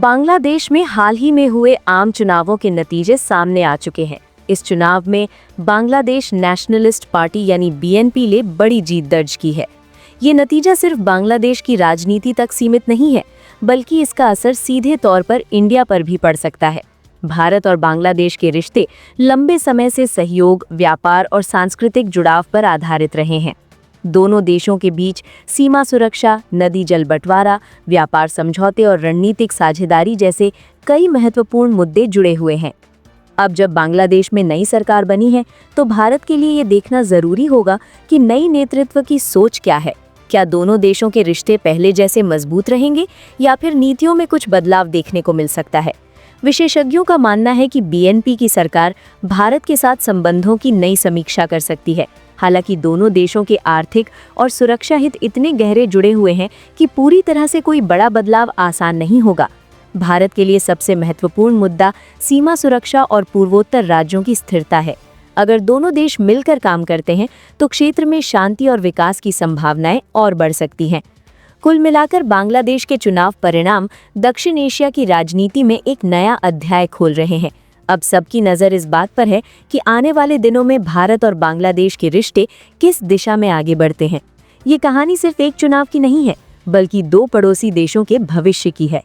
बांग्लादेश में हाल ही में हुए आम चुनावों के नतीजे सामने आ चुके हैं। इस चुनाव में बांग्लादेश नेशनलिस्ट पार्टी यानी बीएनपी ने बड़ी जीत दर्ज की है। ये नतीजा सिर्फ बांग्लादेश की राजनीति तक सीमित नहीं है, बल्कि इसका असर सीधे तौर पर इंडिया पर भी पड़ सकता है। भारत और बांग्लादेश के रिश्ते लंबे समय से सहयोग, व्यापार और सांस्कृतिक जुड़ाव पर आधारित रहे हैं। दोनों देशों के बीच सीमा सुरक्षा, नदी जल बंटवारा, व्यापार समझौते और रणनीतिक साझेदारी जैसे कई महत्वपूर्ण मुद्दे जुड़े हुए हैं। अब जब बांग्लादेश में नई सरकार बनी है, तो भारत के लिए ये देखना जरूरी होगा कि नई नेतृत्व की सोच क्या है। क्या दोनों देशों के रिश्ते पहले जैसे मजबूत रहेंगे या फिर नीतियों में कुछ बदलाव देखने को मिल सकता है। विशेषज्ञों का मानना है कि बीएनपी की सरकार भारत के साथ संबंधों की नई समीक्षा कर सकती है। हालांकि दोनों देशों के आर्थिक और सुरक्षा हित इतने गहरे जुड़े हुए हैं कि पूरी तरह से कोई बड़ा बदलाव आसान नहीं होगा। भारत के लिए सबसे महत्वपूर्ण मुद्दा सीमा सुरक्षा और पूर्वोत्तर राज्यों की स्थिरता है। अगर दोनों देश मिलकर काम करते हैं तो क्षेत्र में शांति और विकास की संभावनाएं और बढ़ सकती हैं। कुल मिलाकर बांग्लादेश के चुनाव परिणाम दक्षिण एशिया की राजनीति में एक नया अध्याय खोल रहे हैं। अब सबकी नज़र इस बात पर है कि आने वाले दिनों में भारत और बांग्लादेश के रिश्ते किस दिशा में आगे बढ़ते हैं। ये कहानी सिर्फ एक चुनाव की नहीं है, बल्कि दो पड़ोसी देशों के भविष्य की है।